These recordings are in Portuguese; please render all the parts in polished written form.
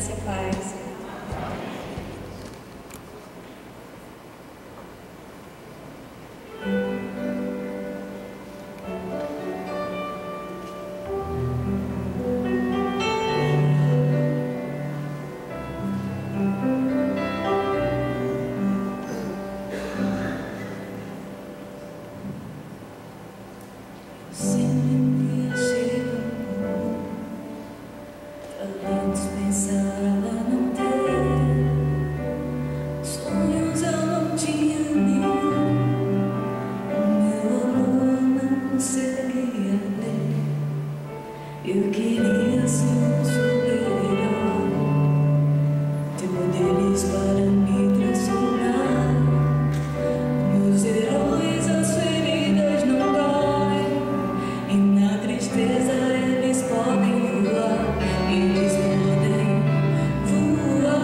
graça e paz. Eu queria ser um super-herói, ter poderes para me transformar. Meus heróis, as feridas não doem, e na tristeza eles podem voar. Eles podem voar,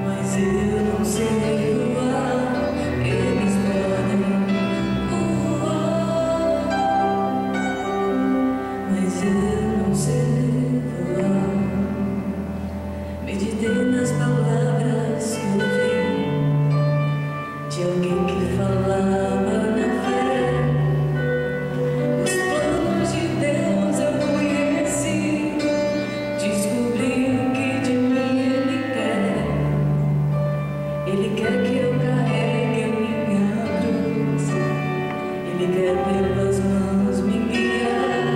mas eu não sei voar. Eles podem voar, mas eu não sei voar. Meditei nas palavras que ouvi de alguém que falava na fé. Os planos de Deus eu conheci, descobri o que de mim Ele quer. Ele quer que eu carregue a minha cruz, Ele quer pelas mãos me guiar,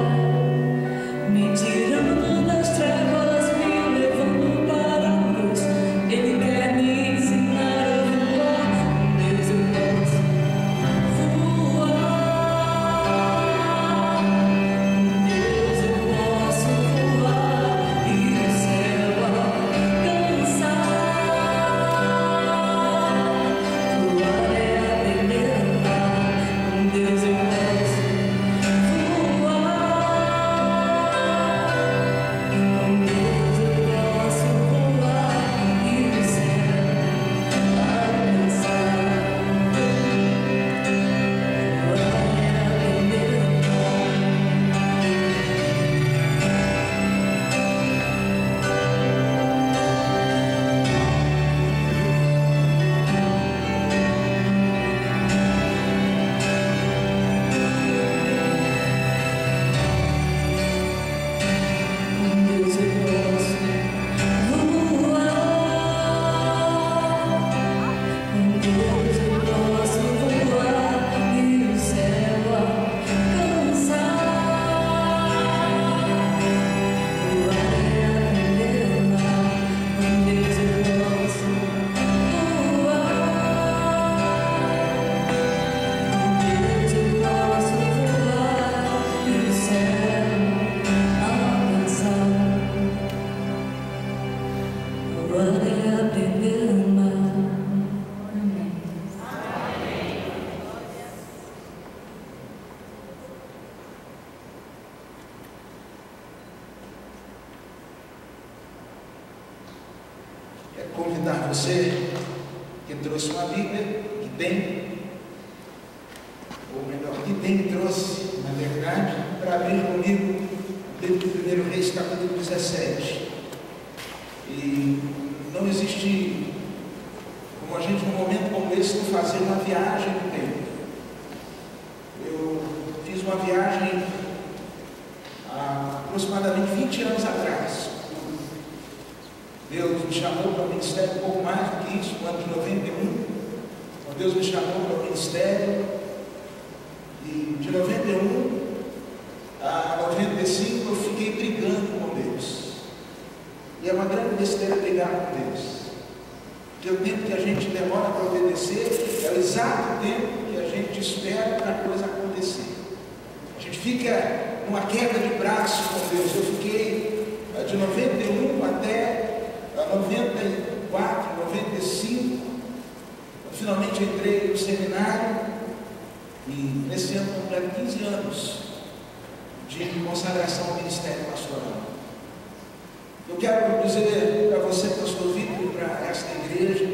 me tirando das trevas, me levando para a luz. Ele quer me ensinar a voar. Com Deus eu posso voar, com Deus eu posso voar e o céu alcançar. Voar é aprender a voar. Com Deus eu posso voar, com Deus eu posso voar e o céu alcançar. Voar é aprender a com Deus eu posso voar, com Deus eu posso voar e o céu alcançar. Voar é aprender a amar. Com Deus eu posso voar, com Deus eu posso voar e o céu alcançar. Voar é aprender a amar. Amém. Quero convidar você que trouxe uma Bíblia, que tem, ou melhor, que tem trouxe, na verdade, para abrir comigo o livro do 1 Reis, capítulo 17. E não existe como a gente, num momento como esse, não fazer uma viagem no tempo. Eu fiz uma viagem há aproximadamente 20 anos atrás. Deus me chamou para o ministério um pouco mais do que isso, no ano de 91. Então Deus me chamou para o ministério, e de 91 a 95 eu fiquei brigando com Deus. E é uma grande besteira brigar com Deus, porque o tempo que a gente demora para obedecer é o exato tempo que a gente espera para a coisa acontecer. A gente fica numa queda de braço com Deus. Eu fiquei de 91 até 94, 95, eu finalmente entrei no seminário, e nesse ano completo 15 anos de consagração ao ministério pastoral. Eu quero dizer para você, pastor Vitor, e para esta igreja,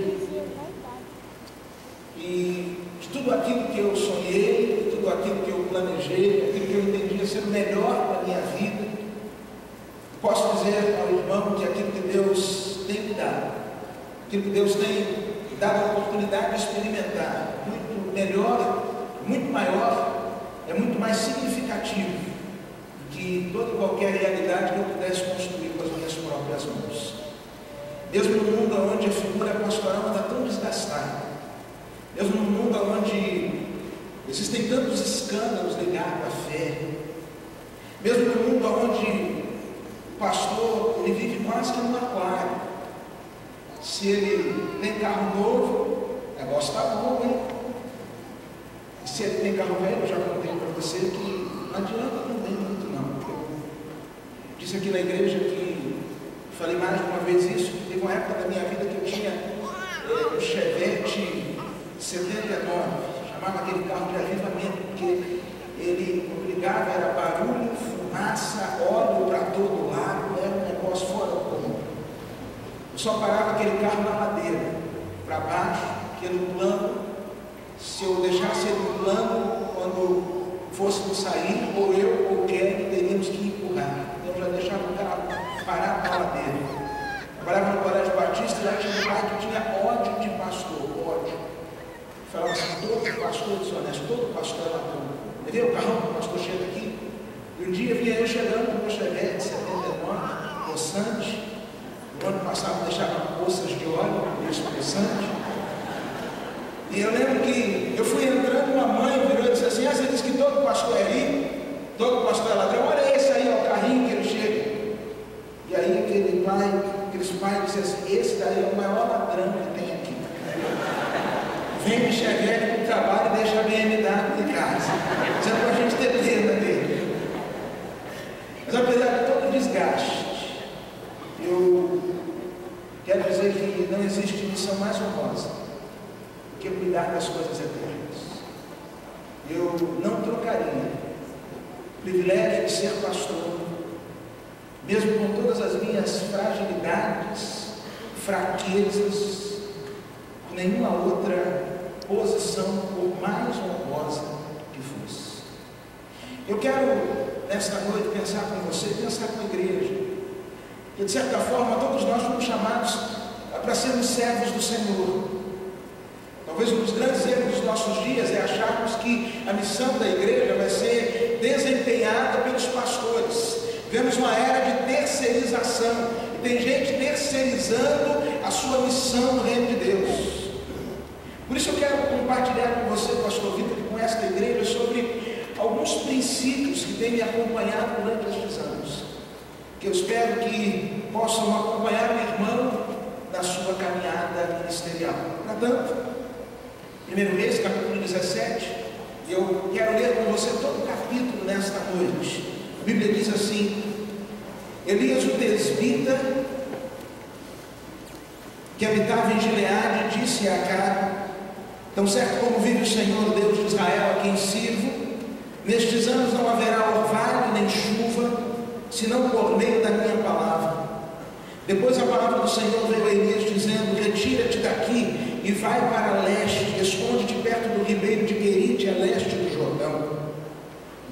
e de tudo aquilo que eu sonhei, de tudo aquilo que eu planejei, aquilo que eu entendia ser o melhor para a minha vida, Posso dizer ao irmão que aquilo que Deus tem me dado, aquilo que Deus tem dado a oportunidade de experimentar, muito melhor, muito maior, é muito mais significativo do que toda e qualquer realidade que eu pudesse construir com as minhas próprias mãos. Mesmo no mundo onde a figura pastoral está tão desgastada, mesmo no mundo onde existem tantos escândalos ligados à fé, mesmo no mundo onde o pastor ele vive quase que num aquário. Se ele tem carro novo, o negócio está bom, hein? E se ele tem carro velho, eu já contei para você que não adianta também muito não. Eu disse aqui na igreja que, falei mais de uma vez isso, que teve uma época da minha vida que eu tinha um Chevette 79, chamava aquele carro de avivamento, porque ele obrigava, era barulho, fumaça, óleo para todo lado, era um negócio fora do comum. Eu só parava aquele carro na ladeira, para baixo, porque no plano, se eu deixasse ele no plano, quando fôssemos sair, ou eu ou o Kelly teríamos que empurrar. Então eu já deixava o carro parado na ladeira. Trabalhava no Colégio Batista, já tinha um pai que tinha ódio de pastor, ódio. Falava assim, todo pastor desonesto, todo pastor é ladrão. Entendeu? O carro do pastor chega aqui. E um dia vinha eu chegando com o meu Chevette 79, poçante. No ano passado deixava poças de óleo, poçante. E eu lembro que eu fui entrando, uma mãe virou e disse assim, você disse que todo pastor é rico, todo pastor é ladrão, olha esse aí, ó, o carrinho que ele chega. E aí aqueles pais disseram assim, esse daí é o maior ladrão que tem aqui. Vem me Chevette para o trabalho e deixa a BMW em casa. Isso é para a gente ter pena dele. Mas apesar de todo o desgaste, eu quero dizer que não existe missão mais honrosa do que cuidar das coisas eternas. Eu não trocaria o privilégio de ser pastor, mesmo com todas as minhas fragilidades, fraquezas, por nenhuma outra posição, por mais honrosa que fosse. Eu quero, nesta noite, pensar com você, pensar com a igreja, que de certa forma todos nós fomos chamados para sermos servos do Senhor. Talvez um dos grandes erros dos nossos dias é acharmos que a missão da igreja vai ser desempenhada pelos pastores. Vivemos uma era de terceirização, e tem gente terceirizando a sua missão no reino de Deus. Por isso eu quero compartilhar com você, pastor Vitor, e com esta igreja, sobre alguns princípios que têm me acompanhado durante estes anos, que eu espero que possam acompanhar o irmão na sua caminhada ministerial. Portanto, 1 Reis, capítulo 17, eu quero ler com você todo o capítulo nesta noite. A Bíblia diz assim, Elias o tesbita, que habitava em Gileade, disse a Acabe, tão certo como vive o Senhor Deus de Israel, a quem sirvo, nestes anos não haverá orvalho nem chuva, senão por meio da minha palavra. Depois a palavra do Senhor veio a Elias dizendo, retira-te daqui e vai para leste, esconde-te perto do ribeiro de Querite, a leste do Jordão.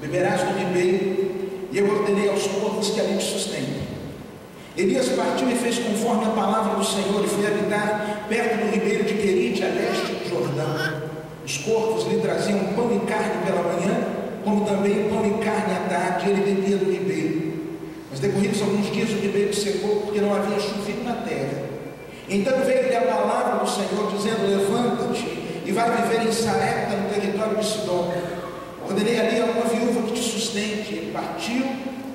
Beberás do ribeiro, e eu ordenei aos corvos que ali te sustentem. Elias partiu e fez conforme a palavra do Senhor, e foi habitar perto do ribeiro de Querite, a leste do Jordão. Os corvos lhe traziam pão e carne pela manhã, como também pão e carne à tarde, e ele bebia do ribeiro. Mas decorridos alguns dias o ribeiro secou, porque não havia chovido na terra. Então veio-lhe a palavra do Senhor, dizendo, levanta-te e vai viver em Sarepta, no território de Sidom. Ordenei ali a uma viúva que te sustente. Ele partiu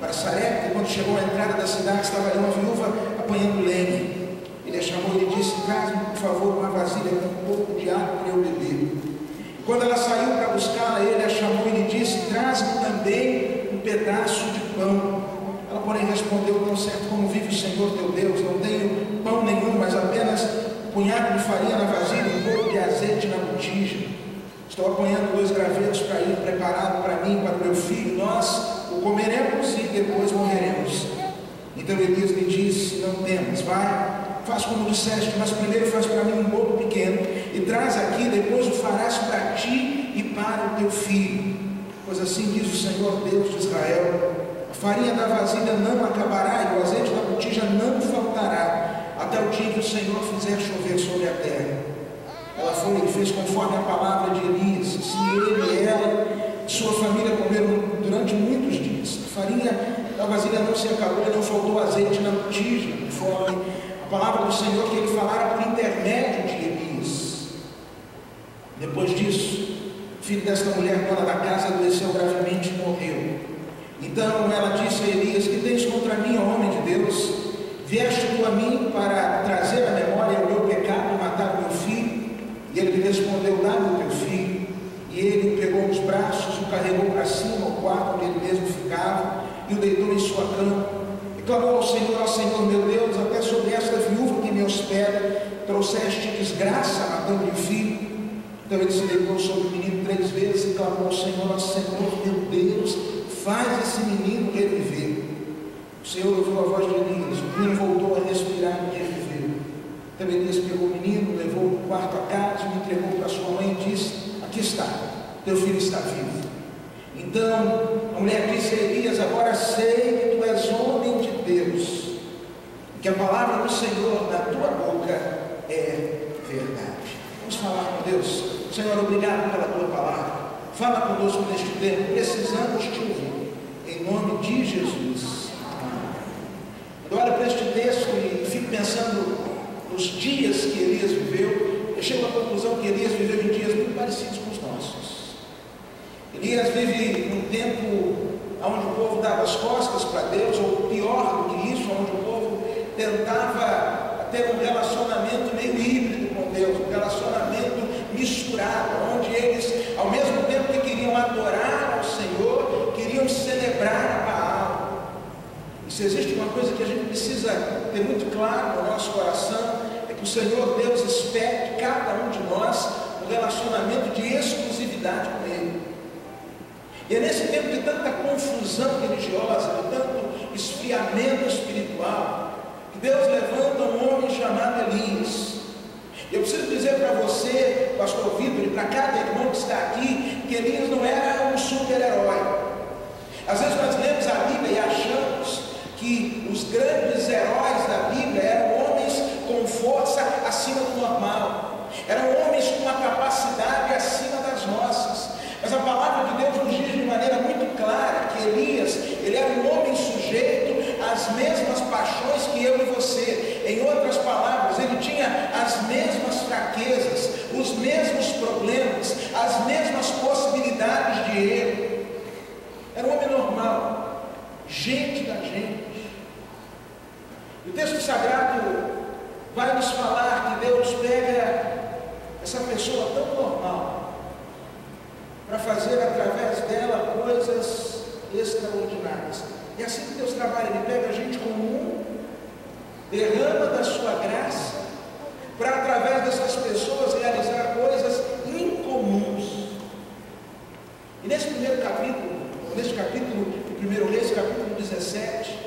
para Sarepta, e quando chegou à entrada da cidade, estava ali uma viúva apanhando lenha. Ele a chamou e lhe disse, traz-me por favor uma vasilha com um pouco de água para eu beber. E quando ela saiu para buscá-la, ele a chamou e lhe disse, traz-me também um pedaço de pão. Ela, porém, respondeu, tão certo como vive o Senhor teu Deus, não tenho pão nenhum, mas apenas um punhado de farinha na vasilha e um pouco de azeite na botija. Estou apanhando 2 graveiros para ir preparado para mim e para o meu filho. Nós o comeremos e depois morreremos. Então Elias lhe disse, não temas, vai, faz como disseste, mas primeiro faz para mim um bolo pequeno e traz aqui, depois o farás para ti e para o teu filho. Pois assim diz o Senhor Deus de Israel, a farinha da vasilha não acabará e o azeite da botija não faltará, até o dia que o Senhor fizer chover sobre a terra. Ela foi e fez conforme a palavra de Elias. Se ele e ela e sua família comeram durante muitos dias. A farinha da vasilha não se acabou e não faltou azeite na botija, conforme a palavra do Senhor que ele falara por intermédio de Elias. Depois disso, o filho desta mulher, dona da casa, adoeceu gravemente e morreu. Então ela disse a Elias: que tens contra mim, ó homem de Deus? Vieste tu a mim para trazer à memória o meu pecado e matar o meu filho? E ele lhe respondeu: dá-me o teu filho. E ele o pegou nos braços, o carregou para cima, ao quarto onde ele mesmo ficava, e o deitou em sua cama. E clamou ao Senhor: ó Senhor meu Deus, até sobre esta viúva que me hospeda, trouxeste desgraça, matando-lhe o filho. Então ele se deitou sobre o menino 3 vezes e clamou ao Senhor: ó Senhor meu Deus, faz esse menino reviver. O Senhor ouviu a voz de Elias, o menino voltou a respirar e reviveu. Então Elias pegou o menino, levou no quarto a casa, o entregou para sua mãe e disse: aqui está, teu filho está vivo. Então a mulher disse a Elias: agora sei que tu és homem de Deus, que a palavra do Senhor na tua boca é verdade. Vamos falar com Deus. Senhor, obrigado pela tua palavra. Fala conosco neste tempo, precisamos te ouvir, em nome de Jesus. Eu olho para este texto e fico pensando nos dias que Elias viveu. Eu chego à conclusão que Elias viveu em dias muito parecidos com os nossos. Elias vive num tempo onde o povo dava as costas para Deus, ou pior do que isso, onde o povo tentava ter um relacionamento meio híbrido com Deus, um relacionamento misturado, onde eles, ao mesmo tempo que queriam adorar ao Senhor, queriam celebrar a Baal. E se existe uma coisa que a gente precisa ter muito claro no nosso coração, é que o Senhor Deus espera de cada um de nós um relacionamento de exclusividade com Ele. E é nesse tempo de tanta confusão religiosa, de tanto esfriamento espiritual, que Deus levanta um homem chamado Elias. Eu preciso dizer para você, pastor Vitor, e para cada irmão que está aqui, que Elias não era um super-herói. Às vezes nós lemos a Bíblia e achamos que os grandes heróis da Bíblia eram homens com força acima do normal, eram homens com uma capacidade acima das nossas. Mas a palavra de Deus nos diz de maneira muito clara que Elias, ele era um homem sujeito às mesmas paixões que eu e você. Em outras palavras, ele tinha as mesmas fraquezas, os mesmos problemas, as mesmas possibilidades de erro. Era um homem normal, gente da gente. O texto sagrado vai nos falar que Deus pega essa pessoa tão normal para fazer através dela coisas extraordinárias. É assim que Deus trabalha. Ele pega gente comum, derrama da sua graça, para através dessas pessoas realizar coisas incomuns. E nesse primeiro capítulo, neste capítulo de 1 Reis, capítulo 17,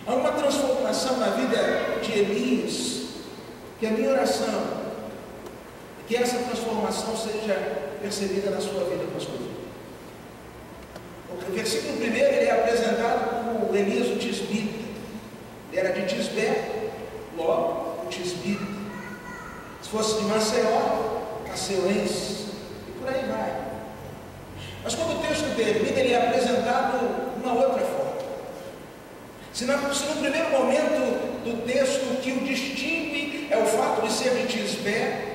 há uma transformação na vida de Elias, que é a minha oração, que essa transformação seja percebida na sua vida, pastor. O versículo 1, ele é apresentado como Elias o Tisbita. Ele era de Tisbé, logo o Tisbita. Se fosse de Maceió, maceuense, e por aí vai. Mas quando o texto termina, ele é apresentado de uma outra forma. Se no primeiro momento do texto o que o distingue é o fato de ser de Tisbé,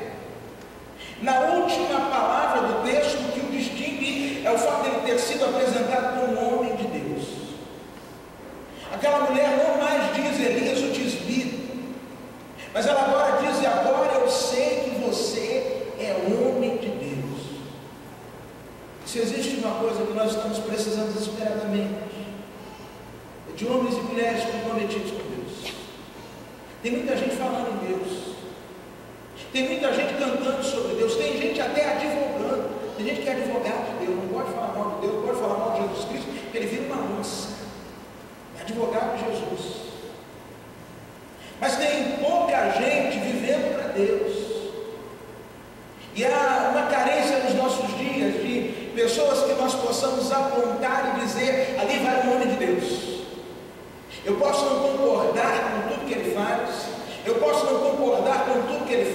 na última palavra do texto, o que o distingue é o fato de ele ter sido apresentado como um homem de Deus. Aquela mulher não mais diz Elias o Tisbita, mas ela agora diz: agora eu sei que você é homem de Deus. Se existe uma coisa que nós estamos precisando desesperadamente, é de homens e mulheres comprometidos com Deus. Tem muita gente falando em Deus, tem muita gente cantando sobre Deus, tem gente até advogando, tem gente que é advogado de Deus, não pode falar mal de Deus, não pode falar mal de Jesus Cristo, porque ele vira uma lança, é advogado de Jesus. Mas tem pouca gente vivendo para Deus, e há uma carência nos nossos dias de pessoas que nós possamos apontar e dizer: ali vai um homem de Deus,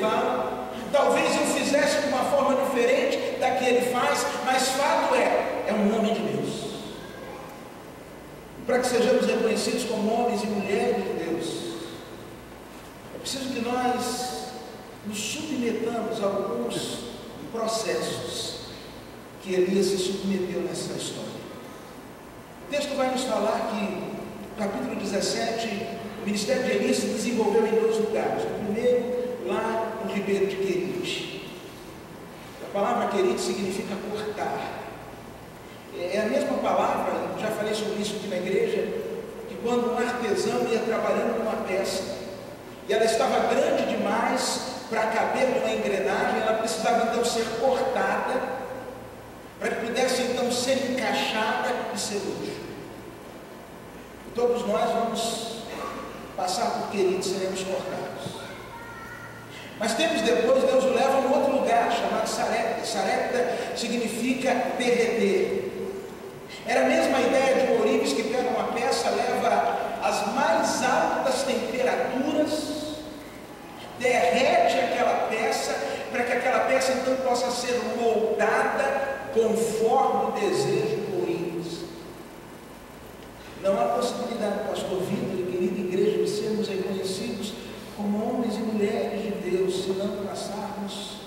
fala, talvez eu fizesse de uma forma diferente da que ele faz, mas fato é um homem de Deus. Para que sejamos reconhecidos como homens e mulheres de Deus, é preciso que nós nos submetamos a alguns processos que Elias se submeteu nessa história. O texto vai nos falar que, no capítulo 17, o ministério de Elias se desenvolveu em 2 lugares. O primeiro, lá no ribeiro de Querite. A palavra Querite significa cortar. É a mesma palavra, já falei sobre isso aqui na igreja, que quando um artesão ia trabalhando numa peça, e ela estava grande demais para caber numa engrenagem, ela precisava então ser cortada, para que pudesse então ser encaixada e ser útil. E todos nós vamos passar por Querite, seremos cortados. Mas tempos depois, Deus o leva a um outro lugar, chamado Sarepta. Sarepta significa derreter. Era a mesma ideia de um ourives que pega uma peça, leva as mais altas temperaturas, derrete aquela peça, para que aquela peça então possa ser moldada conforme o desejo do ourives. Não há possibilidade, pastor Vitor e querida igreja, de sermos reconhecidos como homens e mulheres de Deus, se não passarmos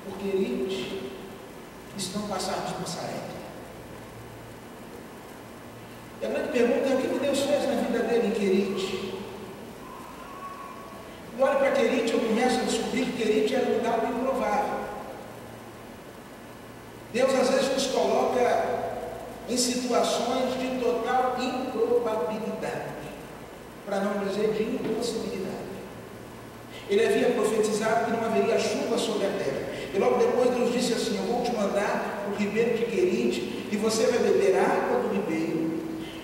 por Querite, e se não passarmos por Sarepta. E a grande pergunta é: o que Deus fez na vida dele em Querite? Quando olho para Querite, eu começo a descobrir que Querite era um lugar do improvável. Deus às vezes nos coloca em situações de total improbabilidade, para não dizer de impossibilidade. Ele havia profetizado que não haveria chuva sobre a terra. E logo depois Deus disse assim: eu vou te mandar para o ribeiro de Querite, e você vai beber água do ribeiro,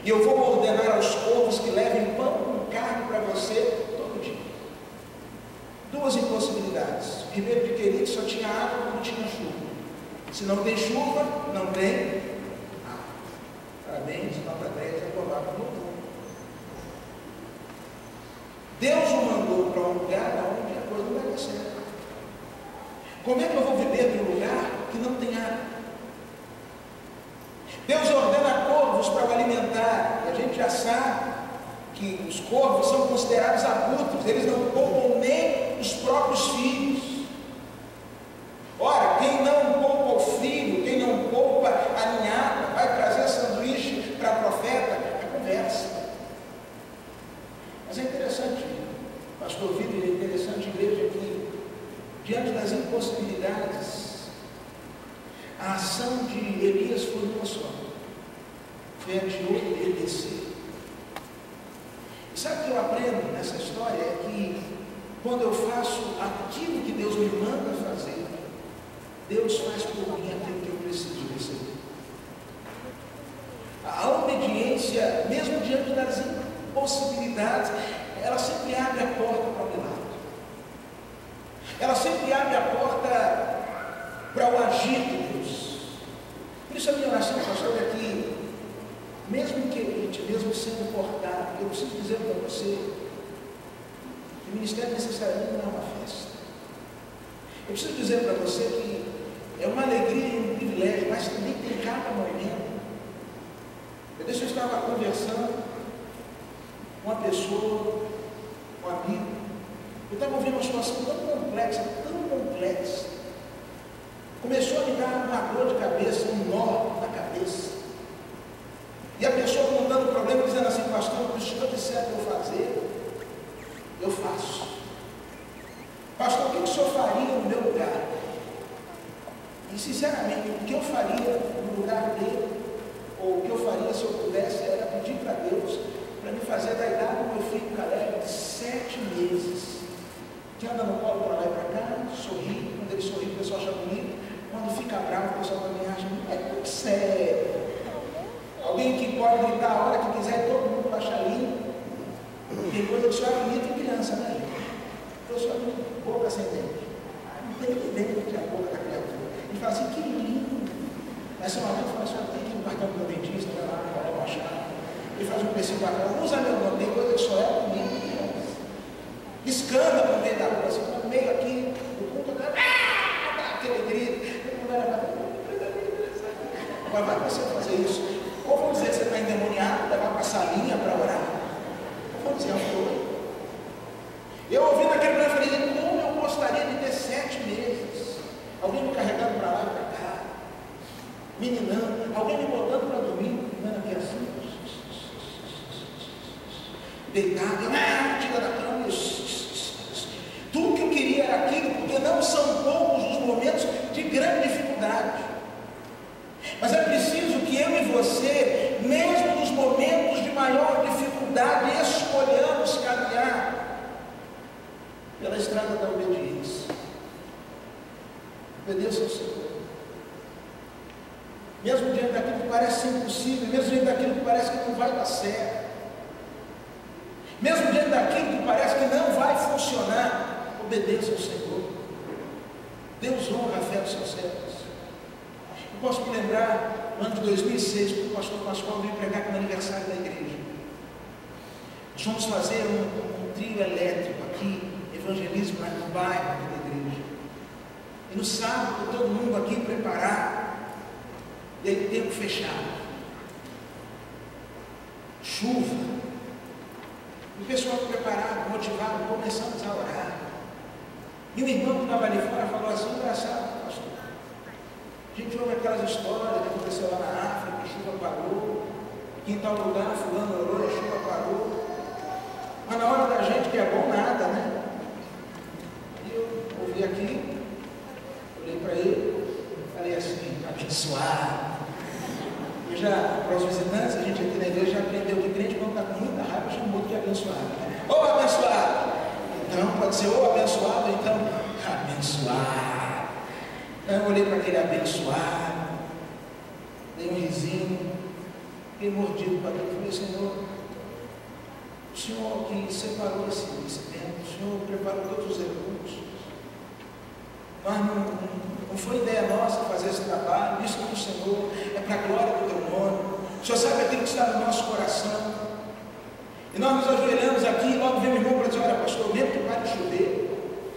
e eu vou ordenar aos povos que levem pão com carne para você todo dia. 2 impossibilidades. O ribeiro de Querite só tinha água quando tinha chuva. Se não tem chuva, não tem água. Parabéns, nota 10, aprovado no mundo. Deus o mandou para um lugar onde a coisa não vai dar certo. Como é que eu vou viver num lugar que não tem água? Deus ordena corvos para o alimentar, e a gente já sabe que os corvos são considerados abutres, eles não poupam nem os próprios filhos. Ora, quem não poupa o filho, quem não poupa a ninhada, vai trazer sanduíche para profeta, é conversa. Mas é interessante, pastor Vitor, é interessante, igreja, que diante das impossibilidades, a ação de Elias foi uma só: foi a de obedecer. E sabe o que eu aprendo nessa história? É que quando eu faço aquilo que Deus me manda fazer, Deus faz por mim aquilo que eu preciso receber. A obediência, mesmo diante das impossibilidades, ela sempre abre a porta para o milagre. Ela sempre abre a porta para o agir de Deus. Por isso a minha oração, pastor, é que, mesmo em Querite, mesmo sendo cortado, eu preciso dizer para você que o ministério necessariamente não é uma festa. Eu preciso dizer para você que é uma alegria e um privilégio, mas também tem cada momento. Eu estava conversando com uma pessoa, um amigo, eu estava ouvindo uma situação tão complexa, começou a me dar uma dor de cabeça, um nó na cabeça. E a pessoa contando o problema, dizendo assim: pastor, o que o senhor disser para eu fazer, eu faço. Pastor, o que o senhor faria no meu lugar? E sinceramente, o que eu faria no lugar dele, ou o que eu faria se eu pudesse, era pedir para Deus para me fazer da idade do meu filho Caleb de 7 meses, que anda no colo para lá e para cá, sorri. Quando ele sorri, o pessoal acha bonito. Quando fica bravo, o pessoal também acha muito. É muito sério. Alguém que pode gritar a hora que quiser e todo mundo achar lindo. Tem coisa que só é bonita em criança, né, gente? Eu sou muito boca sem dente. Não tem dente que a boca da criatura. Ele fala assim: que lindo. Mas uma vez eu falo assim: tem que ir no cartão do dentista, vai lá, coloca uma chave. Ele faz um precípio bacana. Não usa meu nome, tem coisa que só é bonita em criança. Escândalo no meio da rua, assim, no meio aqui. do culto, aquele grito, agora vai você fazer isso. Ou vão dizer que você está endemoniado, levar para a salinha para orar. Ou vão dizer uma coisa. Eu ouvindo aquele plano, falei, como eu gostaria de ter 7 meses. Alguém me carregando para lá e para cá. Meninando, alguém me botando para dormir, meninando aqui assim. Deitado, tira da cama. Tudo que eu queria era aquilo, porque não são poucos os momentos de grande dificuldade. Mas é preciso que eu e você, mesmo nos momentos de maior dificuldade, escolhamos caminhar pela estrada da obediência. Obedeça ao Senhor. Mesmo diante daquilo que parece impossível, mesmo diante daquilo que parece que não vai dar certo, mesmo diante daquilo que parece que não vai funcionar, obedeça ao Senhor. Deus honra a fé dos seus servos. Eu posso me lembrar, no ano de 2006, quando o pastor Pascoal veio pregar aqui no aniversário da igreja. Nós fomos fazer um trio elétrico aqui, evangelismo no bairro da igreja. E no sábado, todo mundo aqui preparado, e aí tempo fechado. Chuva. O pessoal preparado, motivado, começamos a orar. E o irmão que estava ali fora falou assim, engraçado, pastor. A gente ouve aquelas histórias que aconteceu lá na África, que a chuva parou, que em tal lugar fulano orou, a chuva parou. Mas na hora da gente que é bom nada, né? E eu ouvi aqui, olhei para ele, falei assim, abençoado. Eu já, para os visitantes, a gente aqui na igreja já aprendeu que crente quando está com muita raiva, chama muito de abençoado. Ô abençoado! Então pode ser ou abençoado, então abençoado. Então eu olhei para aquele abençoado, dei um risinho, fiquei mordido para ele, falei, Senhor, o Senhor que separou esse tempo, o Senhor preparou todos os recursos, mas não foi ideia nossa fazer esse trabalho, isso do Senhor, é para a glória do teu nome. O Senhor sabe aquilo que está no nosso coração. E nós nos ajoelhamos aqui, e logo vem o irmão para dizer, olha pastor, mesmo que pare de chover,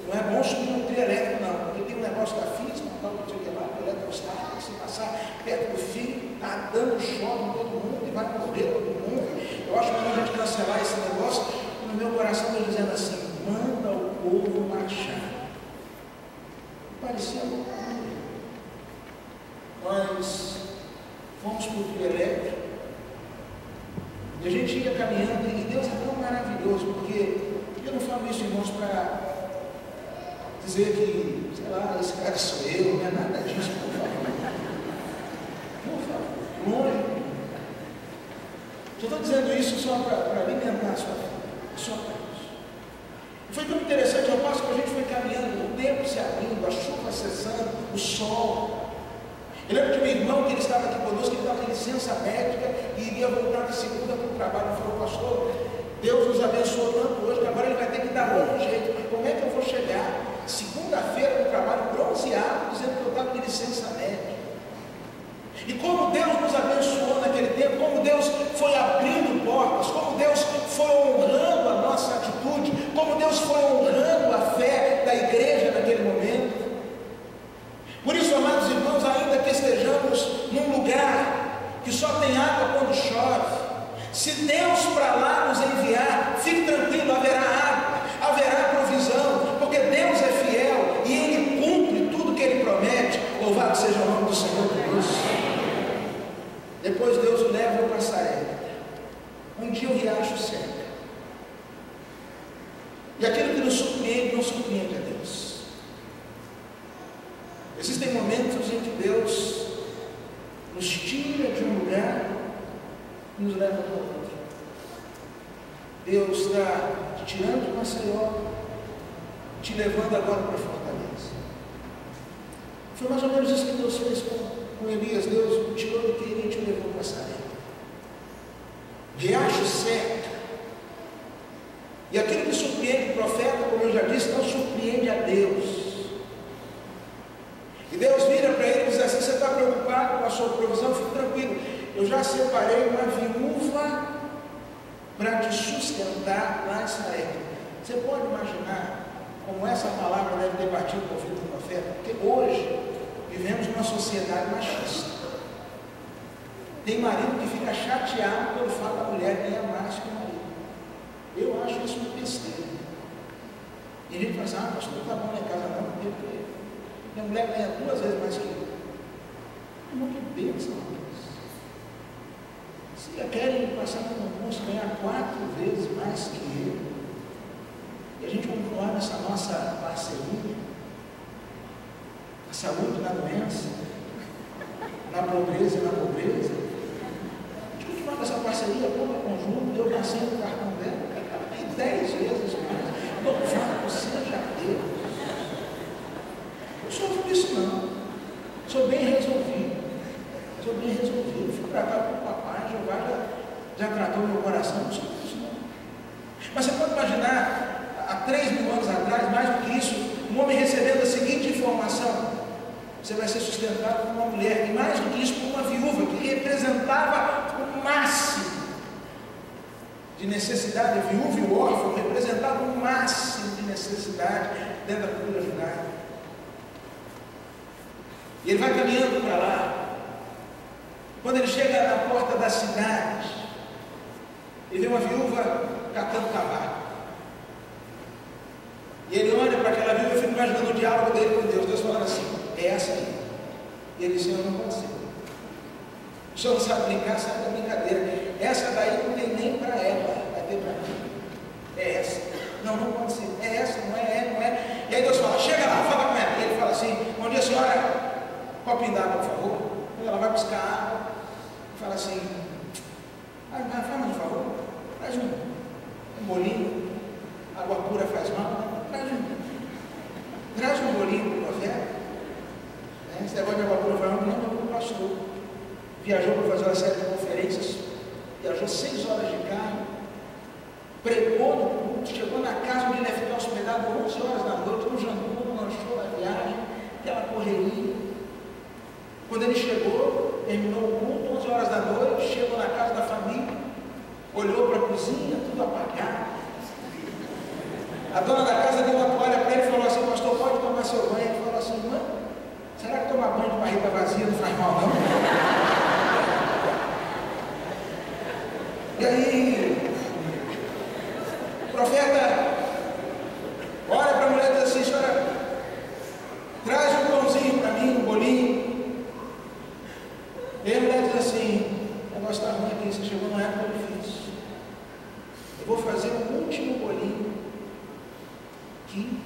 não é bom subir um trio elétrico não, porque tem um negócio da física, um tal que tinha que lá, o eletrostático, tem que se passar perto do fio, está dando chove em todo mundo, e vai morrer todo mundo. Eu acho melhor a gente cancelar esse negócio, e no meu coração eu dizendo assim, manda o povo marchar. Parecia loucura. Nós fomos para o trio elétrico e a gente ia caminhando e Deus é tão maravilhoso, porque eu não falo isso, irmãos, para dizer que, sei lá, esse cara sou eu, não é nada disso, por favor. Por favor, longe. Só estou dizendo isso só para alimentar a sua fé, só para isso. Foi tão interessante, ao passo que a gente foi caminhando, o tempo se abrindo, a chuva cessando, o sol. Eu lembro de meu irmão que ele estava aqui conosco, que ele estava em licença médica e iria voltar de segunda para o trabalho. Ele falou, pastor, Deus nos abençoou tanto hoje que agora ele vai ter que dar outro jeito. Mas como é que eu vou chegar segunda-feira no trabalho bronzeado, dizendo que eu estava de licença médica? E como Deus nos abençoou naquele tempo, como Deus foi abrindo portas, como Deus foi honrando a nossa atitude, como Deus foi honrando a fé da igreja naquele momento. Por isso, amados irmãos, ainda que estejamos num lugar que só tem água quando chove, se Deus para lá nos enviar, fique tranquilo, haverá água, haverá provisão, porque Deus é fiel e Ele cumpre tudo que Ele promete. Louvado seja o nome do Senhor Deus. Depois Deus o leva ao Passaré. Um dia o riacho seca. E aquilo que nos surpreende, não surpreende a Deus. Existem momentos em que Deus nos tira de um lugar e nos leva para outro. Deus está te tirando de Maceió, te levando agora para a Fortaleza. Foi mais ou menos isso que Deus fez com Elias. Deus o tirou do Querim e te levou para Saré. Riacho seca. E aquilo que surpreende o profeta, como eu já disse, não surpreende a Deus. E Deus vira para ele e diz assim, você está preocupado com a sua provisão? Fique tranquilo, eu já separei uma viúva para te sustentar lá em Sarepta. Você pode imaginar como essa palavra deve ter batido no ouvido do profeta, porque hoje vivemos uma sociedade machista. Tem marido que fica chateado pelo fato da mulher ganhar mais que o marido. Eu acho isso uma besteira. E a gente fala assim, pastor, não tá bom lá em casa não, porque minha mulher ganha 2 vezes mais que eu. Irmão, que bênção, rapaz. Se querem passar no concurso, ganhar 4 vezes mais que eu, e a gente continuar nessa nossa parceria, na saúde, na doença, na pobreza e na pobreza, a gente continuar com essa parceria, compra conjunto, eu passei no cartão dela, ela tem 10 vezes mais. Louvado seja Deus. Eu sofro disso não. Sou bem resolvido. Fico para cá com o papai, Jeová já tratou meu coração, não sofro disso não. Mas você pode imaginar, há 3.000 anos atrás, mais do que isso, um homem recebendo a seguinte informação: você vai ser sustentado por uma mulher, e mais do que isso, por uma viúva, que representava o máximo de necessidade. A viúva e o órfão representavam o máximo de necessidade dentro da cultura judaica. E ele vai caminhando para lá. Quando ele chega na porta da cidade, ele vê uma viúva catando cavaco. E ele olha para aquela viúva e fica imaginando o diálogo dele com Deus. Deus falando assim: é essa aí. E ele diz: Senhor, não pode ser. O senhor não sabe brincar, sabe da brincadeira. Essa daí não tem nem para ela, vai ter para mim. É essa. Não, não pode ser. É essa, não é, não é. E aí Deus fala: chega lá, fala com ela. E ele fala assim: bom dia, senhora. Copinho d'água, por favor. Ela vai buscar água. Fala assim: faz mais um favor. Traz um bolinho. Água pura faz mal. Traz um bolinho para o profeta. Esse negócio de água pura faz mal, não, o pastor viajou para fazer uma série de conferências, viajou 6 horas de carro, pregou no culto, chegou na casa onde ele ia ficar hospedado 11 horas da noite, não jantou, não lanchou na viagem, aquela correria. Quando ele chegou, terminou o culto, 11 horas da noite, chegou na casa da família, olhou para a cozinha, tudo apagado. A dona da casa deu uma toalha para ele e falou assim: pastor, pode tomar seu banho? Ele falou assim: mãe, será que tomar banho de barriga vazia não faz mal não? E aí, o profeta olha para a mulher e diz assim: senhora, traz um pãozinho para mim, um bolinho. E a mulher diz assim: o negócio está ruim aqui, você chegou numa época difícil. Eu vou fazer o último bolinho aqui,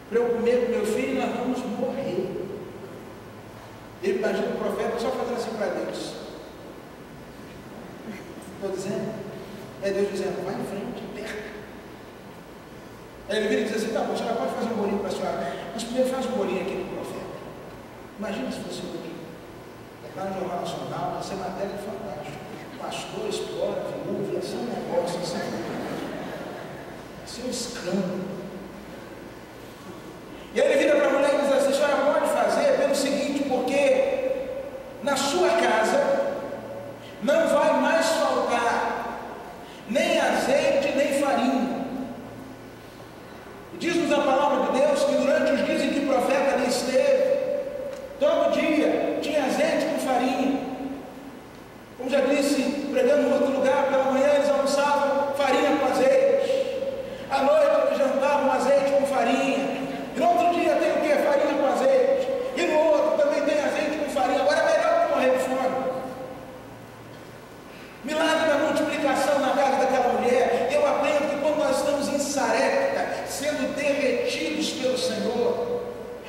para eu comer com meu filho e nós vamos morrer. Ele imagina o profeta só fazendo assim para Deus. Estou dizendo? É Deus dizendo: vai em frente, perca. Aí ele vira e diz assim: tá bom, a senhora pode fazer um bolinho para a senhora, mas primeiro faz um bolinho aqui para o profeta. Imagina se fosse hoje. Está no Jornal Nacional, essa matéria é fantástica. Pastor explora viúva, ia ser um negócio assim. Ia ser um escândalo. E aí ele vira para a mulher e diz assim: a senhora pode fazer pelo seguinte, porque na sua casa não vai mais faltar nem azeite, nem farinha. Diz-nos a palavra de Deus que durante os dias em que o profeta ali esteve, todo dia tinha azeite com farinha. Como já disse, pregando em outro lugar, pela manhã eles almoçavam farinha com azeite. À noite eles jantavam azeite com farinha. E no outro dia tem o que? Farinha com azeite. E no outro também tem azeite com farinha. Agora é melhor que morrer de fome. Milagre da multiplicação na casa daquela mulher. Eu aprendo que quando nós estamos em Sarepta, sendo derretidos pelo Senhor,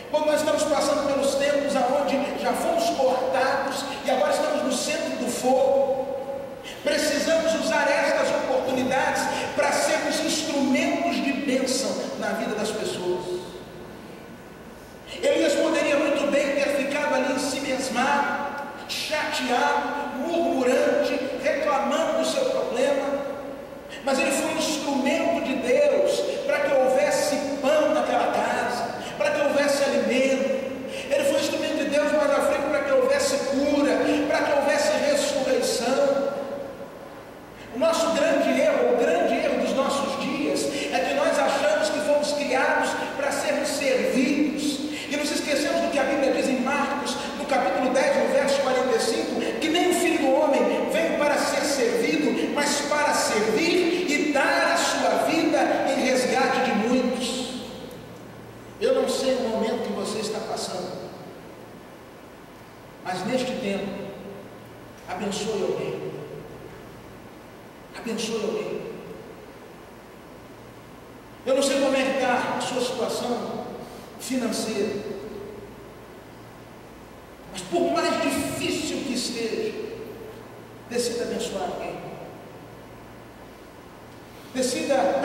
quando nós estamos passando pelos tempos aonde já fomos cortados e agora estamos no centro do fogo, precisamos usar estas oportunidades para sermos instrumentos de bênção na vida das pessoas. Elias poderia muito bem ter ficado ali em si mesmado, chateado, murmurante, reclamando do seu problema, mas ele foi instrumento de Deus para que houvesse pão naquela casa, para que houvesse alimento. Ele foi instrumento de Deus mais à frente para que houvesse cura, para que houvesse ressurreição. O nosso grande erro, o grande erro dos nossos dias, é que nós achamos abençoe alguém. Eu não sei como é que está a sua situação financeira, mas por mais difícil que esteja, decida abençoar alguém. Decida